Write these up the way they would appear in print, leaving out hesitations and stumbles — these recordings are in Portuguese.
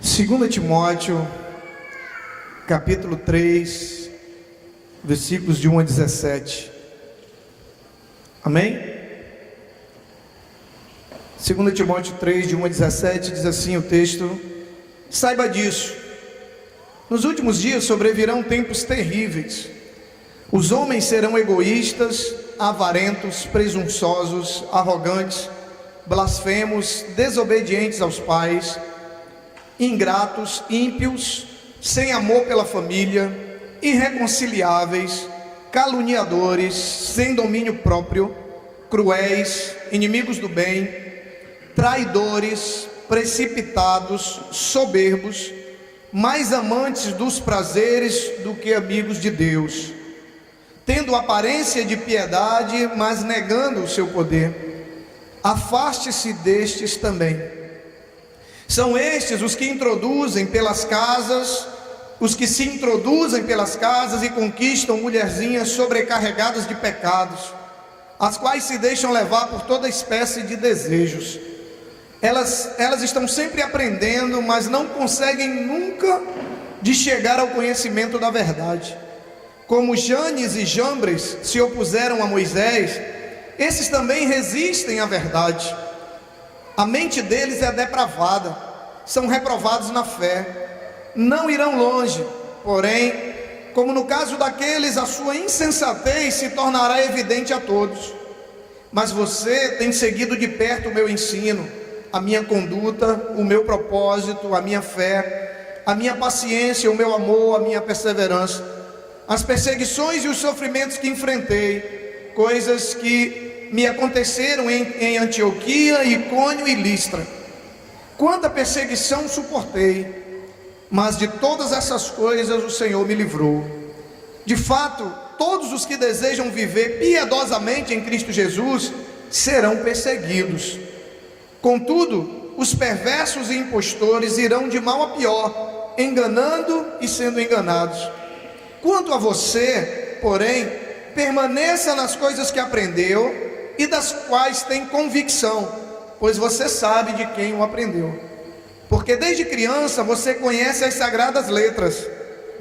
2 Timóteo, capítulo 3, versículos de 1 a 17. Amém? 2 Timóteo 3, de 1 a 17, diz assim o texto: saiba disso, nos últimos dias sobrevirão tempos terríveis. Os homens serão egoístas, avarentos, presunçosos, arrogantes, blasfemos, desobedientes aos pais, ingratos, ímpios, sem amor pela família, irreconciliáveis, caluniadores, sem domínio próprio, cruéis, inimigos do bem, traidores, precipitados, soberbos, mais amantes dos prazeres do que amigos de Deus, tendo aparência de piedade, mas negando o seu poder. Afaste-se destes também. São estes os que introduzem pelas casas, os que se introduzem pelas casas e conquistam mulherzinhas sobrecarregadas de pecados, as quais se deixam levar por toda espécie de desejos. Elas estão sempre aprendendo, mas não conseguem nunca de chegar ao conhecimento da verdade. Como Janes e Jambres se opuseram a Moisés, esses também resistem à verdade. A mente deles é depravada, são reprovados na fé, não irão longe, porém, como no caso daqueles, a sua insensatez se tornará evidente a todos. Mas você tem seguido de perto o meu ensino, a minha conduta, o meu propósito, a minha fé, a minha paciência, o meu amor, a minha perseverança, as perseguições e os sofrimentos que enfrentei, coisas que me aconteceram em Antioquia, Icônio e Listra. Quanta perseguição suportei, mas de todas essas coisas o Senhor me livrou. De fato, todos os que desejam viver piedosamente em Cristo Jesus serão perseguidos. Contudo, os perversos e impostores irão de mal a pior, enganando e sendo enganados. Quanto a você, porém, permaneça nas coisas que aprendeu e das quais tem convicção, pois você sabe de quem o aprendeu. Porque desde criança você conhece as sagradas letras,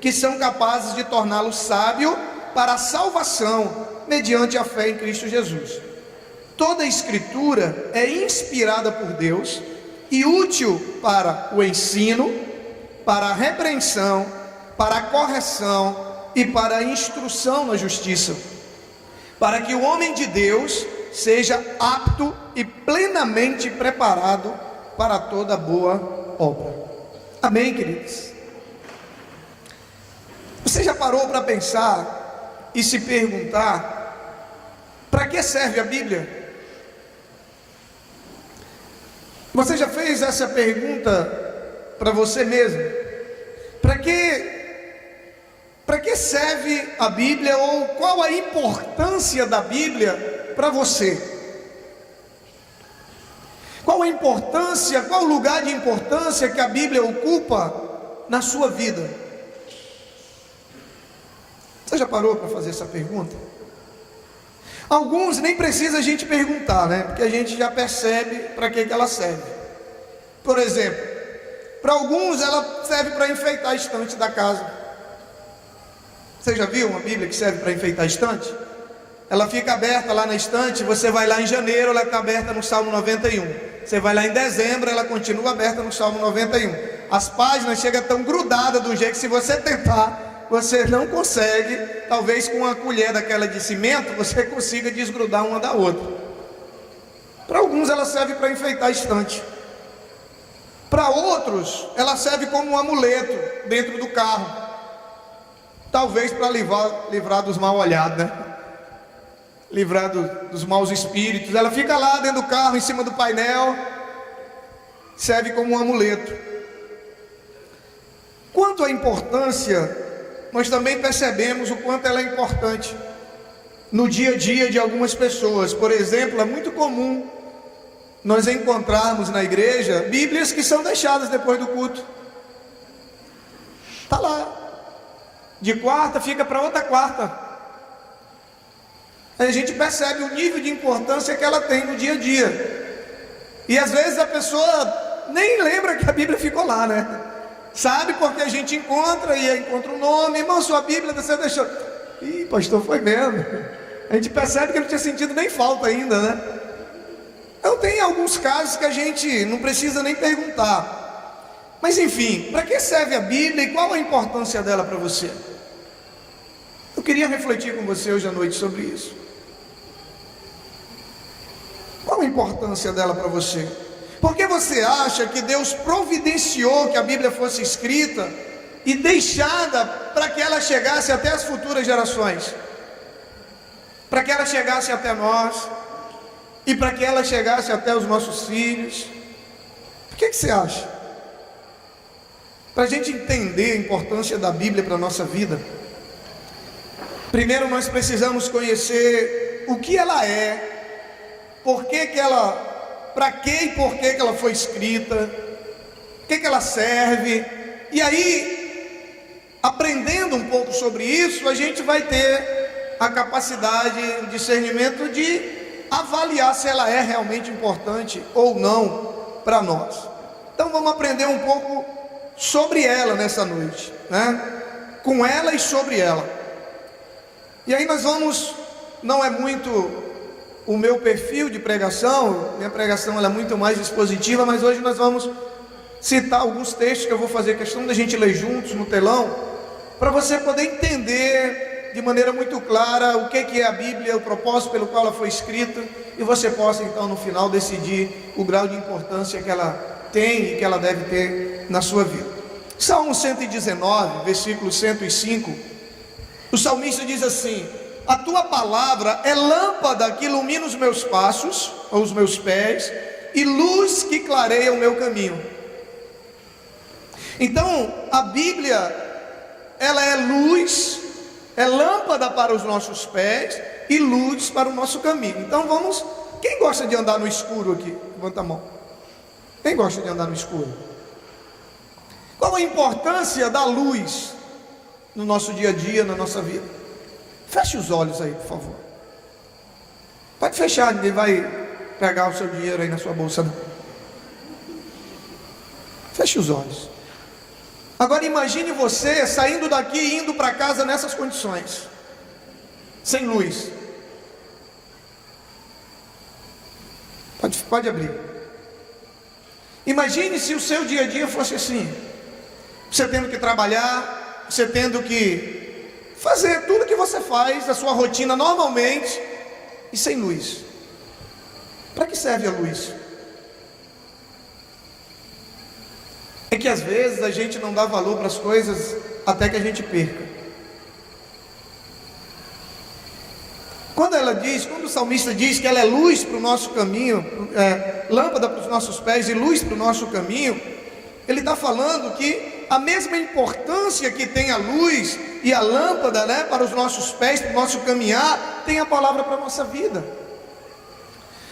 que são capazes de torná-lo sábio para a salvação, mediante a fé em Cristo Jesus. Toda a Escritura é inspirada por Deus e útil para o ensino, para a repreensão, para a correção e para a instrução na justiça, para que o homem de Deus seja apto e plenamente preparado para toda boa obra. Amém, queridos? Você já parou para pensar e se perguntar: para que serve a Bíblia? Você já fez essa pergunta para você mesmo? Para que serve a Bíblia, ou qual a importância da Bíblia para você? Qual a importância, qual o lugar de importância que a Bíblia ocupa na sua vida? Você já parou para fazer essa pergunta? Alguns nem precisa a gente perguntar, né? Porque a gente já percebe para que ela serve. Por exemplo, para alguns ela serve para enfeitar a estante da casa. Você já viu uma Bíblia que serve para enfeitar a estante? Ela fica aberta lá na estante, você vai lá em janeiro, ela está aberta no Salmo 91. Você vai lá em dezembro, ela continua aberta no Salmo 91. As páginas chegam tão grudadas do jeito que, se você tentar, você não consegue. Talvez com uma colher daquela de cimento, você consiga desgrudar uma da outra. Para alguns ela serve para enfeitar a estante. Para outros, ela serve como um amuleto dentro do carro. Talvez para livrar dos mal olhados, né? Livrar dos maus espíritos. Ela fica lá dentro do carro, em cima do painel, serve como um amuleto. Quanto à importância, nós também percebemos o quanto ela é importante no dia a dia de algumas pessoas. Por exemplo, é muito comum nós encontrarmos na igreja Bíblias que são deixadas depois do culto. Está lá, de quarta fica para outra quarta. A gente percebe o nível de importância que ela tem no dia a dia. E às vezes a pessoa nem lembra que a Bíblia ficou lá, né? Sabe, porque a gente encontra o nome, irmão, sua Bíblia você deixou. Ih, pastor, foi mesmo. A gente percebe que ele não tinha sentido nem falta ainda, né? Então tem alguns casos que a gente não precisa nem perguntar. Mas enfim, para que serve a Bíblia e qual a importância dela para você? Eu queria refletir com você hoje à noite sobre isso. Qual a importância dela para você? Por que você acha que Deus providenciou que a Bíblia fosse escrita e deixada para que ela chegasse até as futuras gerações? Para que ela chegasse até nós e para que ela chegasse até os nossos filhos? Por que você acha? Para a gente entender a importância da Bíblia para a nossa vida, primeiro nós precisamos conhecer o que ela é, por que que ela... para que e por que ela foi escrita, o que ela serve. E aí, aprendendo um pouco sobre isso, a gente vai ter a capacidade, o discernimento de avaliar se ela é realmente importante ou não para nós. Então vamos aprender um pouco sobre ela nessa noite, né? Com ela e sobre ela. E aí nós vamos, não é muito o meu perfil de pregação, minha pregação ela é muito mais expositiva, mas hoje nós vamos citar alguns textos que eu vou fazer questão da gente ler juntos no telão, para você poder entender de maneira muito clara o que é a Bíblia, o propósito pelo qual ela foi escrita, e você possa então no final decidir o grau de importância que ela tem e que ela deve ter na sua vida. Salmo 119, versículo 105, o salmista diz assim: a tua palavra é lâmpada que ilumina os meus passos, ou os meus pés, e luz que clareia o meu caminho. Então, a Bíblia, ela é luz, é lâmpada para os nossos pés e luz para o nosso caminho. Então vamos, quem gosta de andar no escuro aqui? Levanta a mão. Quem gosta de andar no escuro? Qual a importância da luz no nosso dia a dia, na nossa vida? Feche os olhos aí, por favor. Pode fechar, ninguém vai pegar o seu dinheiro aí na sua bolsa, não. Feche os olhos. Agora imagine você saindo daqui e indo para casa nessas condições, sem luz. Pode abrir. Imagine se o seu dia a dia fosse assim: você tendo que trabalhar, você tendo que fazer tudo que você faz, a sua rotina normalmente, e sem luz. Para que serve a luz? É que às vezes a gente não dá valor para as coisas até que a gente perca. Quando o salmista diz que ela é luz para o nosso caminho, lâmpada para os nossos pés e luz para o nosso caminho, ele está falando que a mesma importância que tem a luz e a lâmpada, né, para os nossos pés, para o nosso caminhar, tem a palavra para a nossa vida.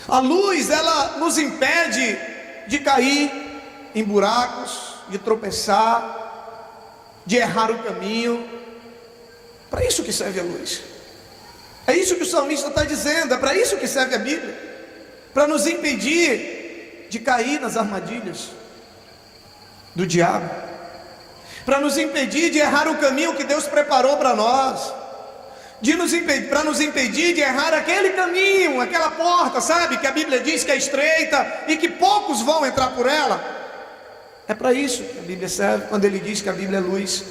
A luz, ela nos impede de cair em buracos, de tropeçar, de errar o caminho. Para isso que serve a luz. É isso que o salmista está dizendo, é para isso que serve a Bíblia, para nos impedir de cair nas armadilhas do diabo, para nos impedir de errar o caminho que Deus preparou para nós, para nos impedir de errar aquele caminho, aquela porta, sabe, que a Bíblia diz que é estreita e que poucos vão entrar por ela. É para isso que a Bíblia serve, quando ele diz que a Bíblia é luz.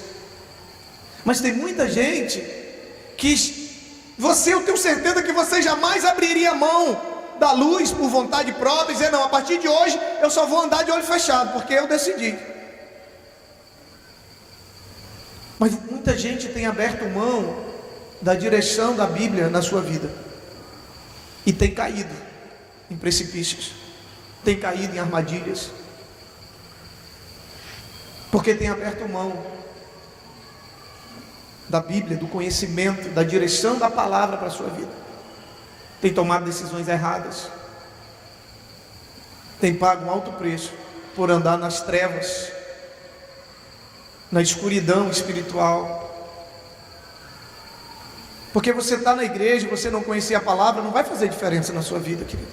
Mas tem muita gente que eu tenho certeza que você jamais abriria a mão da luz por vontade própria e dizer: não, a partir de hoje eu só vou andar de olho fechado, porque eu decidi. Mas muita gente tem aberto mão da direção da Bíblia na sua vida e tem caído em precipícios, tem caído em armadilhas, porque tem aberto mão da Bíblia, do conhecimento, da direção da palavra para a sua vida, tem tomado decisões erradas, tem pago um alto preço por andar nas trevas, na escuridão espiritual. Porque você está na igreja e você não conhecer a palavra, não vai fazer diferença na sua vida, querido.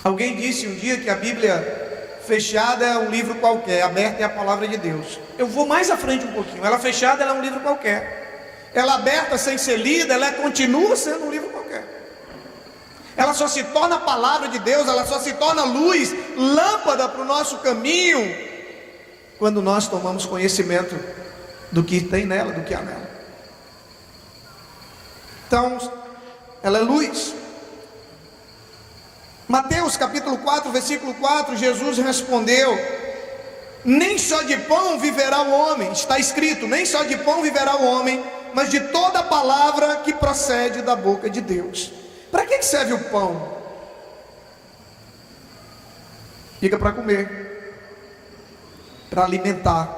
Alguém disse um dia que a Bíblia fechada é um livro qualquer, aberta é a palavra de Deus. Eu vou mais à frente um pouquinho. Ela fechada, ela é um livro qualquer. Ela aberta sem ser lida, ela continua sendo um livro qualquer. Ela só se torna a palavra de Deus, ela só se torna luz, lâmpada para o nosso caminho, quando nós tomamos conhecimento do que tem nela, do que há nela. Então, ela é luz. Mateus capítulo 4, versículo 4, Jesus respondeu: nem só de pão viverá o homem, está escrito, nem só de pão viverá o homem, mas de toda palavra que procede da boca de Deus. Para que serve o pão? Fica para comer, para alimentar,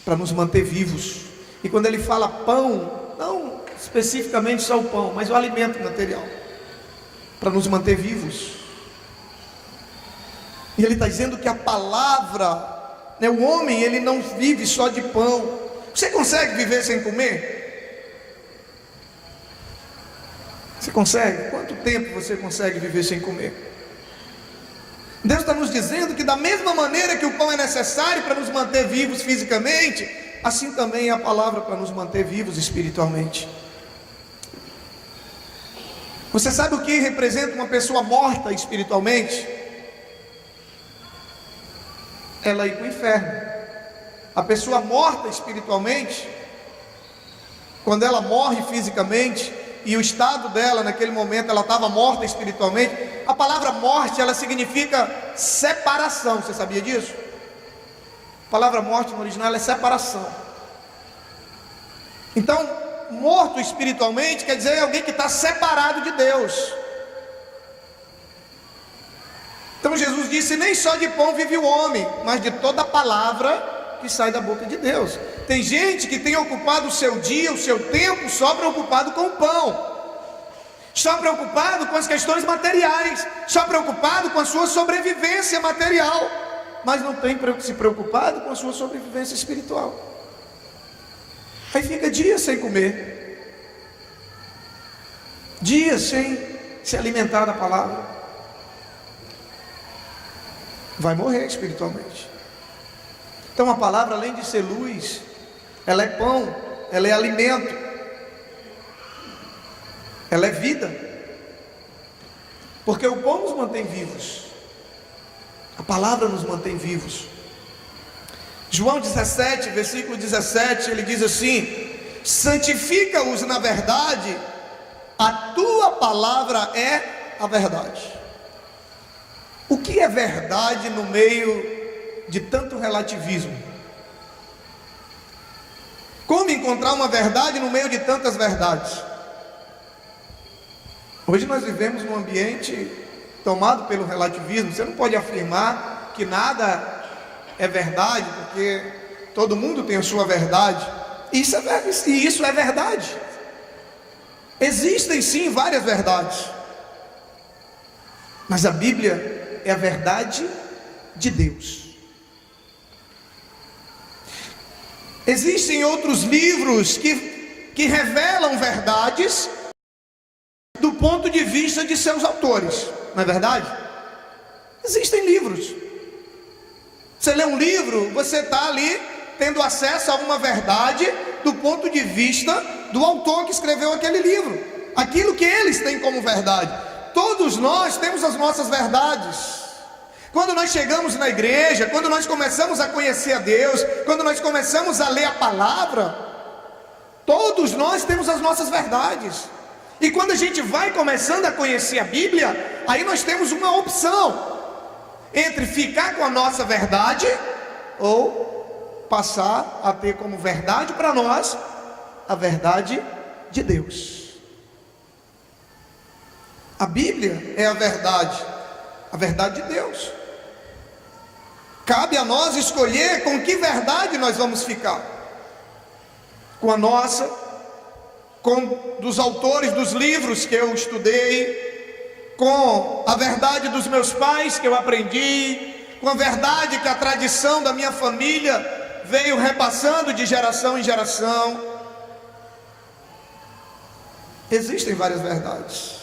para nos manter vivos. E quando ele fala pão, não especificamente só o pão, mas o alimento material, para nos manter vivos. E ele está dizendo que a palavra, o homem, ele não vive só de pão. Você consegue viver sem comer? Você consegue? Quanto tempo você consegue viver sem comer? Deus está nos dizendo que da mesma maneira que o pão é necessário para nos manter vivos fisicamente, assim também é a palavra para nos manter vivos espiritualmente. Você sabe o que representa uma pessoa morta espiritualmente? Ela ir para o inferno. A pessoa morta espiritualmente, quando ela morre fisicamente, e o estado dela naquele momento, ela estava morta espiritualmente. A palavra morte, ela significa separação. Você sabia disso? A palavra morte no original é separação. Então, morto espiritualmente quer dizer alguém que está separado de Deus. Então Jesus disse: nem só de pão vive o homem, mas de toda palavra que sai da boca de Deus. Tem gente que tem ocupado o seu dia, o seu tempo, só preocupado com o pão, só preocupado com as questões materiais, só preocupado com a sua sobrevivência material, mas não tem se preocupado com a sua sobrevivência espiritual. Aí fica dias sem comer, dias sem se alimentar da palavra, vai morrer espiritualmente. Então a palavra, além de ser luz, ela é pão, ela é alimento, ela é vida, porque o pão nos mantém vivos, a palavra nos mantém vivos. João 17, versículo 17, ele diz assim: santifica-os na verdade, a tua palavra é a verdade. O que é verdade no meio de tanto relativismo? Como encontrar uma verdade no meio de tantas verdades? Hoje nós vivemos num ambiente tomado pelo relativismo. Você não pode afirmar que nada é verdade, porque todo mundo tem a sua verdade. Isso é verdade. Existem sim várias verdades, mas a Bíblia é a verdade de Deus. Existem outros livros que revelam verdades do ponto de vista de seus autores, não é verdade? Existem livros. Você lê um livro, você está ali tendo acesso a uma verdade do ponto de vista do autor que escreveu aquele livro, aquilo que eles têm como verdade. Todos nós temos as nossas verdades. Quando nós chegamos na igreja, quando nós começamos a conhecer a Deus, quando nós começamos a ler a palavra, todos nós temos as nossas verdades. E quando a gente vai começando a conhecer a Bíblia, aí nós temos uma opção entre ficar com a nossa verdade ou passar a ter como verdade para nós a verdade de Deus. A Bíblia é a verdade de Deus. Cabe a nós escolher com que verdade nós vamos ficar. Com a nossa, com dos autores dos livros que eu estudei, com a verdade dos meus pais que eu aprendi, com a verdade que a tradição da minha família veio repassando de geração em geração. Existem várias verdades.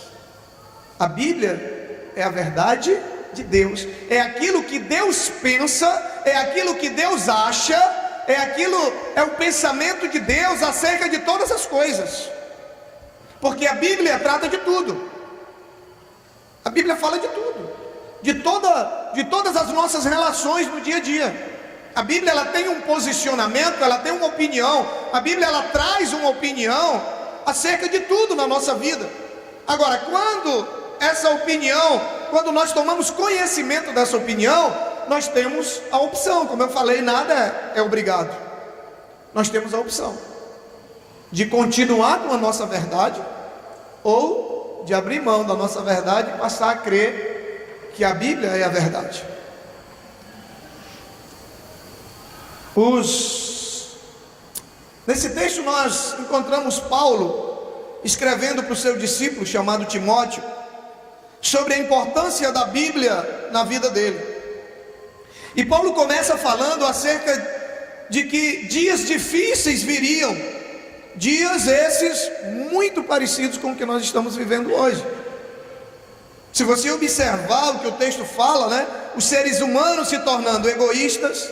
A Bíblia é a verdade de Deus, é aquilo que Deus pensa, é aquilo que Deus acha, é o pensamento de Deus acerca de todas as coisas, porque a Bíblia trata de tudo, a Bíblia fala de tudo, de todas as nossas relações no dia a dia. A Bíblia, ela tem um posicionamento, ela tem uma opinião, a Bíblia, ela traz uma opinião acerca de tudo na nossa vida. Agora, quando nós tomamos conhecimento dessa opinião, nós temos a opção, como eu falei, nada é obrigado. Nós temos a opção de continuar com a nossa verdade, ou de abrir mão da nossa verdade e passar a crer que a Bíblia é a verdade. Nesse texto nós encontramos Paulo escrevendo para o seu discípulo chamado Timóteo sobre a importância da Bíblia na vida dele. E Paulo começa falando acerca de que dias difíceis viriam, dias esses muito parecidos com o que nós estamos vivendo hoje. Se você observar o que o texto fala, né? Os seres humanos se tornando egoístas,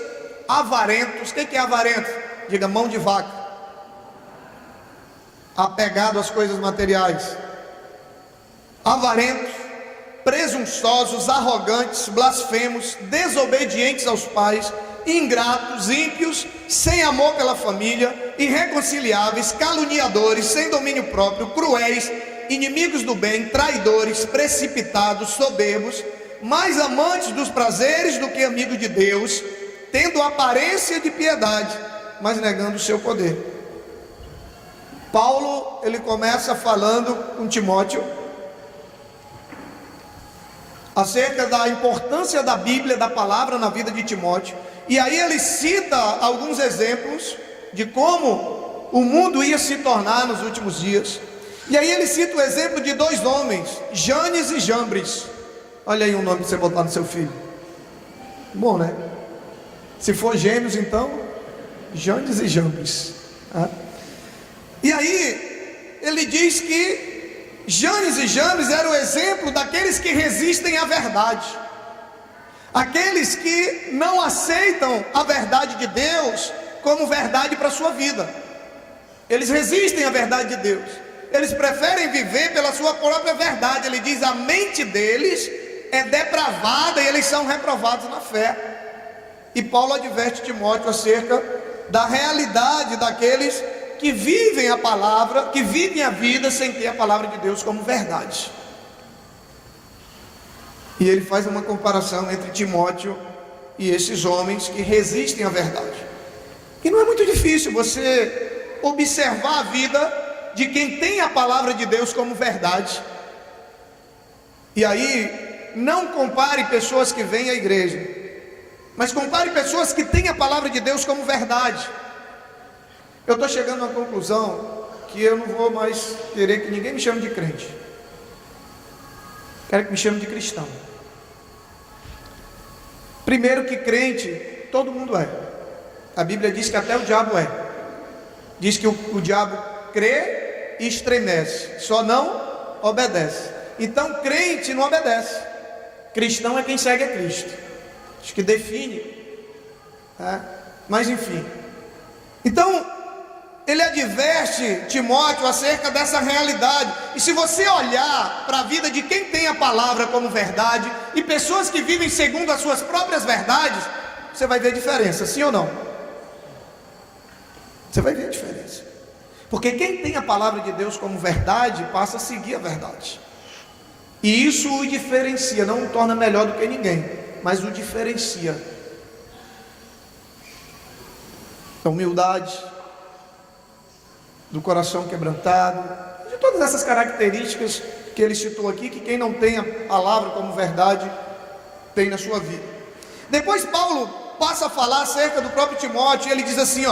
avarentos. O que é avarento? Diga, mão de vaca, apegado às coisas materiais. Avarentos, presunçosos, arrogantes, blasfemos, desobedientes aos pais, ingratos, ímpios, sem amor pela família, irreconciliáveis, caluniadores, sem domínio próprio, cruéis, inimigos do bem, traidores, precipitados, soberbos, mais amantes dos prazeres do que amigos de Deus, tendo aparência de piedade, mas negando o seu poder. Paulo, ele começa falando com Timóteo acerca da importância da Bíblia, da palavra na vida de Timóteo, e aí ele cita alguns exemplos de como o mundo ia se tornar nos últimos dias. E aí ele cita o exemplo de dois homens, Janes e Jambres. Olha aí um nome para você botar no seu filho. Bom, né? Se for gêmeos, então, Janes e Jambres. E aí, ele diz que Janes e Jambres eram o exemplo daqueles que resistem à verdade. Aqueles que não aceitam a verdade de Deus como verdade para a sua vida. Eles resistem à verdade de Deus. Eles preferem viver pela sua própria verdade. Ele diz, a mente deles é depravada e eles são reprovados na fé. E Paulo adverte Timóteo acerca da realidade daqueles que vivem a palavra, que vivem a vida sem ter a palavra de Deus como verdade. E ele faz uma comparação entre Timóteo e esses homens que resistem à verdade. E não é muito difícil você observar a vida de quem tem a palavra de Deus como verdade. E aí, não compare pessoas que vêm à igreja, mas compare pessoas que têm a palavra de Deus como verdade. Eu estou chegando a uma conclusão que eu não vou mais querer que ninguém me chame de crente. Quero que me chame de cristão. Primeiro que crente, todo mundo é. A Bíblia diz que até o diabo é. Diz que o diabo crê e estremece, só não obedece. Então crente não obedece. Cristão é quem segue a Cristo. Acho que define, mas enfim. Então ele adverte Timóteo acerca dessa realidade. E se você olhar para a vida de quem tem a palavra como verdade e pessoas que vivem segundo as suas próprias verdades, você vai ver a diferença, sim ou não? Você vai ver a diferença. Porque quem tem a palavra de Deus como verdade passa a seguir a verdade. E isso o diferencia, não o torna melhor do que ninguém, mas o diferencia. Da humildade, do coração quebrantado, de todas essas características que ele citou aqui, que quem não tem a palavra como verdade tem na sua vida. Depois Paulo passa a falar acerca do próprio Timóteo, e ele diz assim,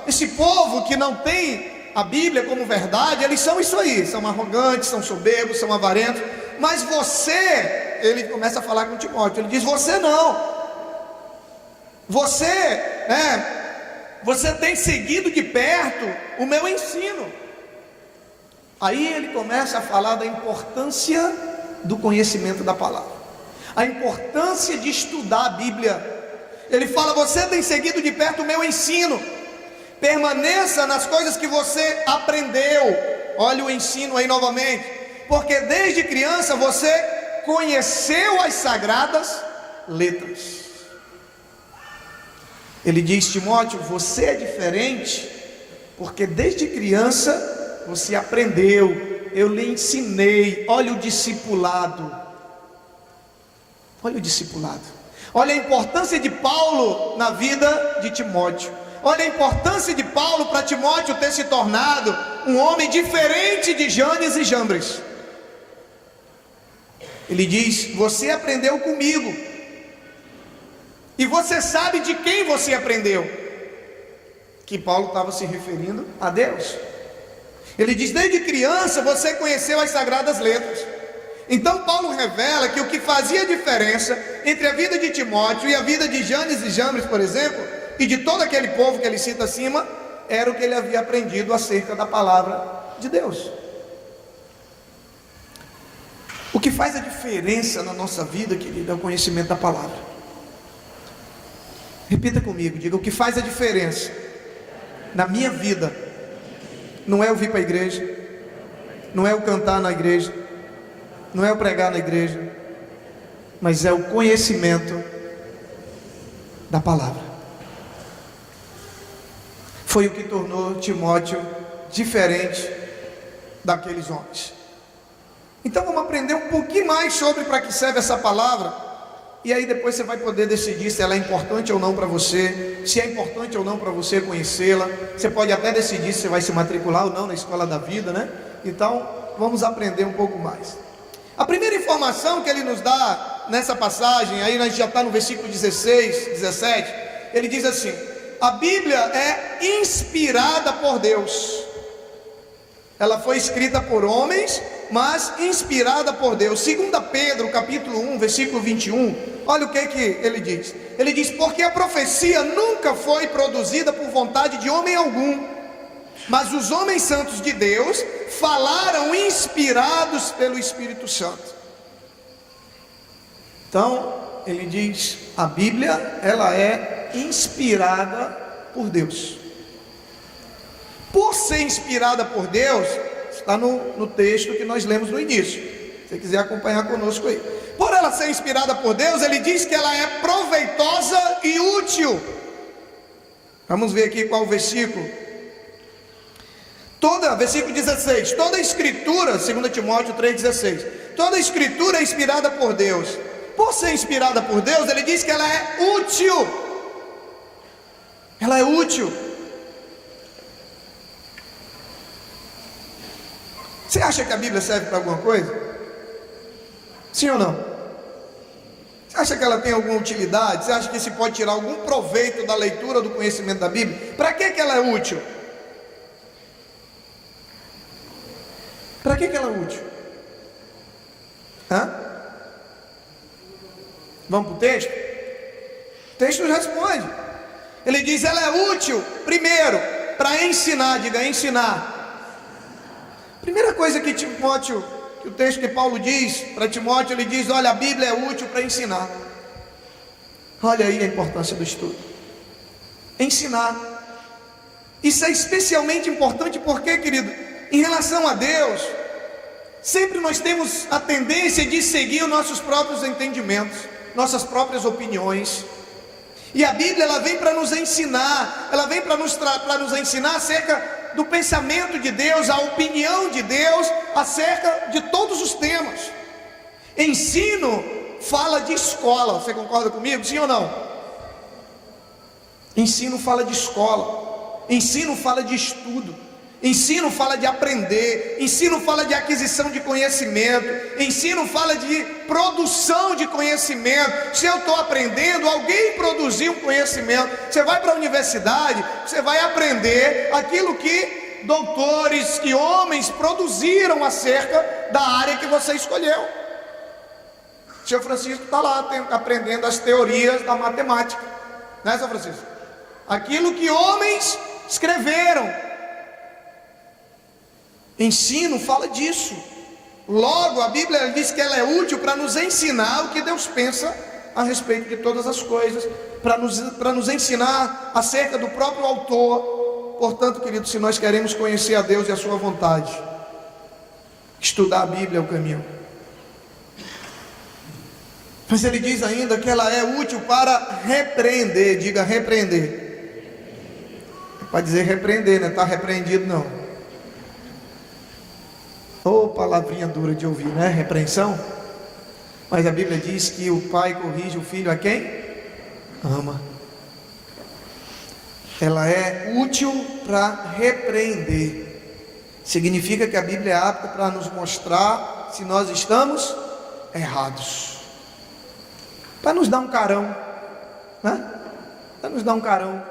esse povo que não tem a Bíblia como verdade, eles são isso aí, são arrogantes, são soberbos, são avarentos, mas você, ele começa a falar com Timóteo, ele diz, você não, você tem seguido de perto o meu ensino. Aí ele começa a falar da importância do conhecimento da palavra. a importância de estudar a Bíblia. Ele fala: você tem seguido de perto o meu ensino, permaneça nas coisas que você aprendeu. Olha o ensino aí novamente, porque desde criança você conheceu as sagradas letras. Ele diz: Timóteo, você é diferente, porque desde criança você aprendeu, eu lhe ensinei. Olha o discipulado, olha o discipulado, olha a importância de Paulo na vida de Timóteo, olha a importância de Paulo para Timóteo ter se tornado um homem diferente de Janes e Jambres. Ele diz: você aprendeu comigo, e você sabe de quem você aprendeu. Que Paulo estava se referindo a Deus. Ele diz: desde criança você conheceu as sagradas letras. Então Paulo revela que o que fazia diferença entre a vida de Timóteo e a vida de Janes e Jambres, por exemplo, e de todo aquele povo que ele cita acima, era o que ele havia aprendido acerca da palavra de Deus. O que faz a diferença na nossa vida, querido, é o conhecimento da palavra. Repita comigo, diga: o que faz a diferença na minha vida não é eu vir para a igreja, não é eu cantar na igreja, não é eu pregar na igreja, mas é o conhecimento da palavra. Foi o que tornou Timóteo diferente daqueles homens. Então vamos aprender um pouquinho mais sobre para que serve essa palavra, e aí depois você vai poder decidir se ela é importante ou não para você, se é importante ou não para você conhecê-la. Você pode até decidir se você vai se matricular ou não na escola da vida, né? Então vamos aprender um pouco mais. A primeira informação que ele nos dá nessa passagem, aí a gente já está no versículo 16, 17, ele diz assim: a Bíblia é inspirada por Deus. Ela foi escrita por homens, mas inspirada por Deus. 2 Pedro capítulo 1, versículo 21, olha o que ele diz. Ele diz: porque a profecia nunca foi produzida por vontade de homem algum, mas os homens santos de Deus falaram inspirados pelo Espírito Santo. Então ele diz: a Bíblia, ela é inspirada por Deus. Por ser inspirada por Deus, está no texto que nós lemos no início, se você quiser acompanhar conosco aí. Por ela ser inspirada por Deus, ele diz que ela é proveitosa e útil. Vamos ver aqui qual o versículo. Versículo 16, toda a escritura, 2 Timóteo 3,16, toda a escritura é inspirada por Deus. Por ser inspirada por Deus, ele diz que ela é útil. Ela é útil. Você acha que a Bíblia serve para alguma coisa? Sim ou não? Você acha que ela tem alguma utilidade? Você acha que se pode tirar algum proveito da leitura, do conhecimento da Bíblia? Para que ela é útil? Para que ela é útil? Vamos para o texto? O texto nos responde. Ele diz: ela é útil, primeiro, para ensinar. Diga: ensinar. Primeira coisa que Timóteo, que o texto que Paulo diz para Timóteo, ele diz: olha, a Bíblia é útil para ensinar. Olha aí a importância do estudo. Ensinar. Isso é especialmente importante porque, querido, em relação a Deus, sempre nós temos a tendência de seguir os nossos próprios entendimentos, nossas próprias opiniões. E a Bíblia, ela vem para nos ensinar, ela vem para nos ensinar acerca do pensamento de Deus, a opinião de Deus acerca de todos os temas. Ensino fala de escola, você concorda comigo? Sim ou não? Ensino fala de escola, ensino fala de estudo, ensino fala de aprender, ensino fala de aquisição de conhecimento, ensino fala de produção de conhecimento. Se eu estou aprendendo, alguém produziu um conhecimento. Você vai para a universidade, você vai aprender aquilo que doutores, que homens produziram acerca da área que você escolheu. O Sr. Francisco está lá aprendendo as teorias da matemática, né, Sr. Francisco? Aquilo que homens escreveram. Ensino fala disso. Logo, a Bíblia diz que ela é útil para nos ensinar o que Deus pensa a respeito de todas as coisas, para nos ensinar acerca do próprio autor. Portanto, queridos, se nós queremos conhecer a Deus e a sua vontade, estudar a Bíblia é o caminho. Mas ele diz ainda que ela é útil para repreender. Diga repreender. É para dizer repreender, não está repreendido não. Ô, palavrinha dura de ouvir, né? Repreensão. Mas a Bíblia diz que o pai corrige o filho a quem? Ama. Ela é útil para repreender. Significa que a Bíblia é apta para nos mostrar se nós estamos errados. Para nos dar um carão, né? Para nos dar um carão.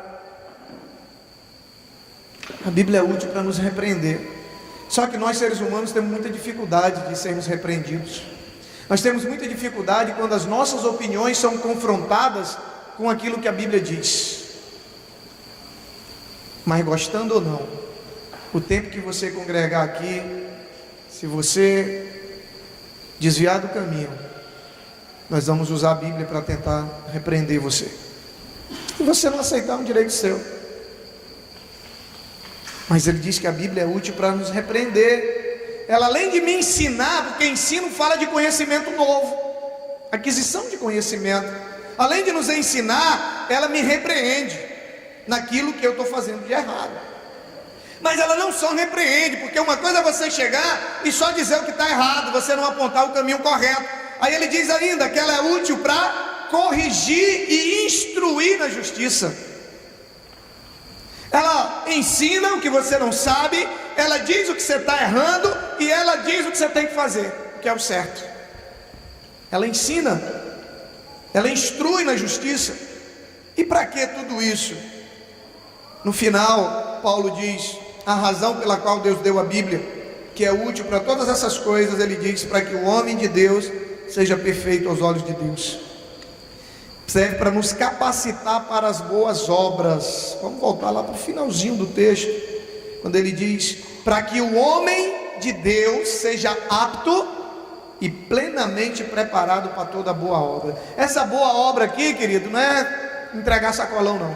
A Bíblia é útil para nos repreender. Só que nós seres humanos temos muita dificuldade de sermos repreendidos. Nós temos muita dificuldade quando as nossas opiniões são confrontadas com aquilo que a Bíblia diz. Mas gostando ou não, o tempo que você congregar aqui, se você desviar do caminho, nós vamos usar a Bíblia para tentar repreender você. E você não aceitar um direito seu. Mas ele diz que a Bíblia é útil para nos repreender. Ela, além de me ensinar, porque ensino fala de conhecimento novo, aquisição de conhecimento. Além de nos ensinar, ela me repreende naquilo que eu estou fazendo de errado. Mas ela não só repreende, porque uma coisa é você chegar e só dizer o que está errado, você não apontar o caminho correto. Aí ele diz ainda que ela é útil para corrigir e instruir na justiça. Ela ensina o que você não sabe, ela diz o que você está errando e ela diz o que você tem que fazer, o que é o certo. Ela ensina, ela instrui na justiça. E para que tudo isso? No final, Paulo diz a razão pela qual Deus deu a Bíblia, que é útil para todas essas coisas. Ele diz para que o homem de Deus seja perfeito aos olhos de Deus. Serve para nos capacitar para as boas obras. Vamos voltar lá para o finalzinho do texto, quando ele diz para que o homem de Deus seja apto e plenamente preparado para toda boa obra. Essa boa obra aqui, querido, não é entregar sacolão não.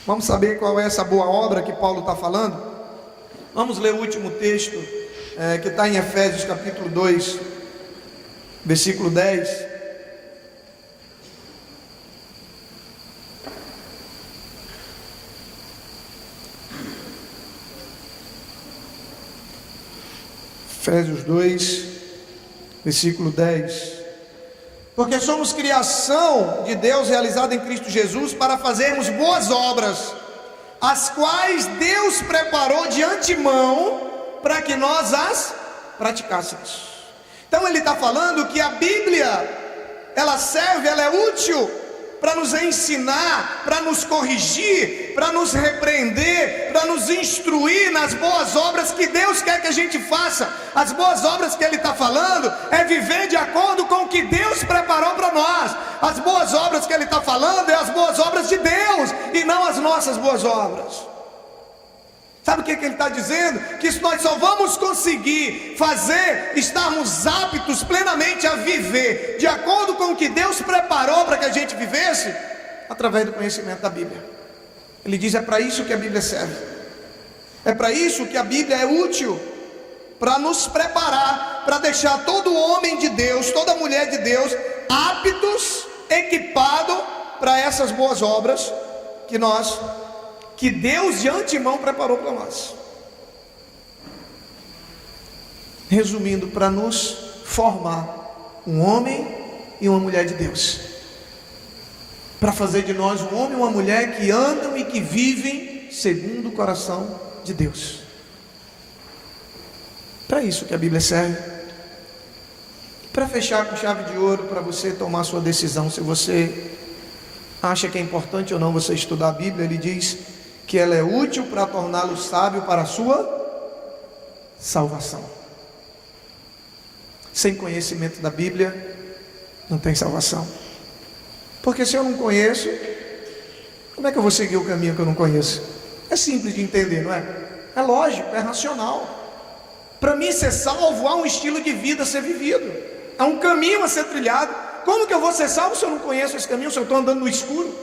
Vamos saber qual é essa boa obra que Paulo está falando? Vamos ler o último texto, que está em Efésios capítulo 2, versículo 10. Efésios 2, versículo 10. Porque somos criação de Deus realizada em Cristo Jesus para fazermos boas obras, as quais Deus preparou de antemão para que nós as praticássemos. Então ele está falando que a Bíblia, ela serve, ela é útil para nos ensinar, para nos corrigir, para nos repreender, para nos instruir nas boas obras que Deus quer que a gente faça. As boas obras que ele está falando é viver de acordo com o que Deus preparou para nós. As boas obras que ele está falando é as boas obras de Deus e não as nossas boas obras. Sabe o que ele está dizendo? Que nós só vamos conseguir fazer, estarmos aptos plenamente a viver de acordo com o que Deus preparou para que a gente vivesse, através do conhecimento da Bíblia. Ele diz, é para isso que a Bíblia serve. É para isso que a Bíblia é útil, para nos preparar, para deixar todo homem de Deus, toda mulher de Deus, aptos, equipados para essas boas obras que Deus de antemão preparou para nós. Resumindo, para nos formar um homem e uma mulher de Deus, para fazer de nós um homem e uma mulher que andam e que vivem segundo o coração de Deus. Para isso que a Bíblia serve. Para fechar com chave de ouro, para você tomar sua decisão, se você acha que é importante ou não você estudar a Bíblia, ele diz que ela é útil para torná-lo sábio para a sua salvação. Sem conhecimento da Bíblia não tem salvação. Porque se eu não conheço, como é que eu vou seguir o caminho que eu não conheço? É simples de entender, não é? É lógico, é racional. Para mim ser salvo, há um estilo de vida a ser vivido, há um caminho a ser trilhado. Como que eu vou ser salvo se eu não conheço esse caminho, se eu estou andando no escuro?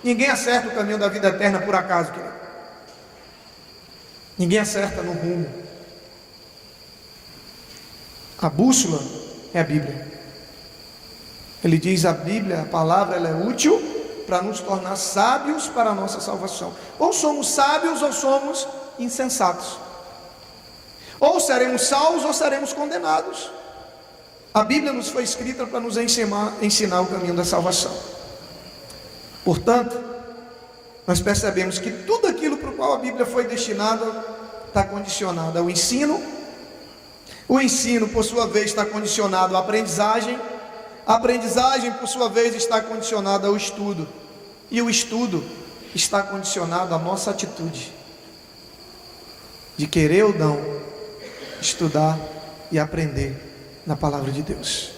Ninguém acerta o caminho da vida eterna por acaso, querido. Ninguém acerta no rumo. A bússola é a Bíblia. Ele diz, a Bíblia, a palavra, ela é útil para nos tornar sábios para a nossa salvação. Ou somos sábios ou somos insensatos. Ou seremos salvos ou seremos condenados. A Bíblia nos foi escrita para nos ensinar o caminho da salvação. Portanto, nós percebemos que tudo aquilo para o qual a Bíblia foi destinada está condicionado ao ensino. O ensino, por sua vez, está condicionado à aprendizagem. A aprendizagem, por sua vez, está condicionada ao estudo. E o estudo está condicionado à nossa atitude de querer ou não estudar e aprender na palavra de Deus.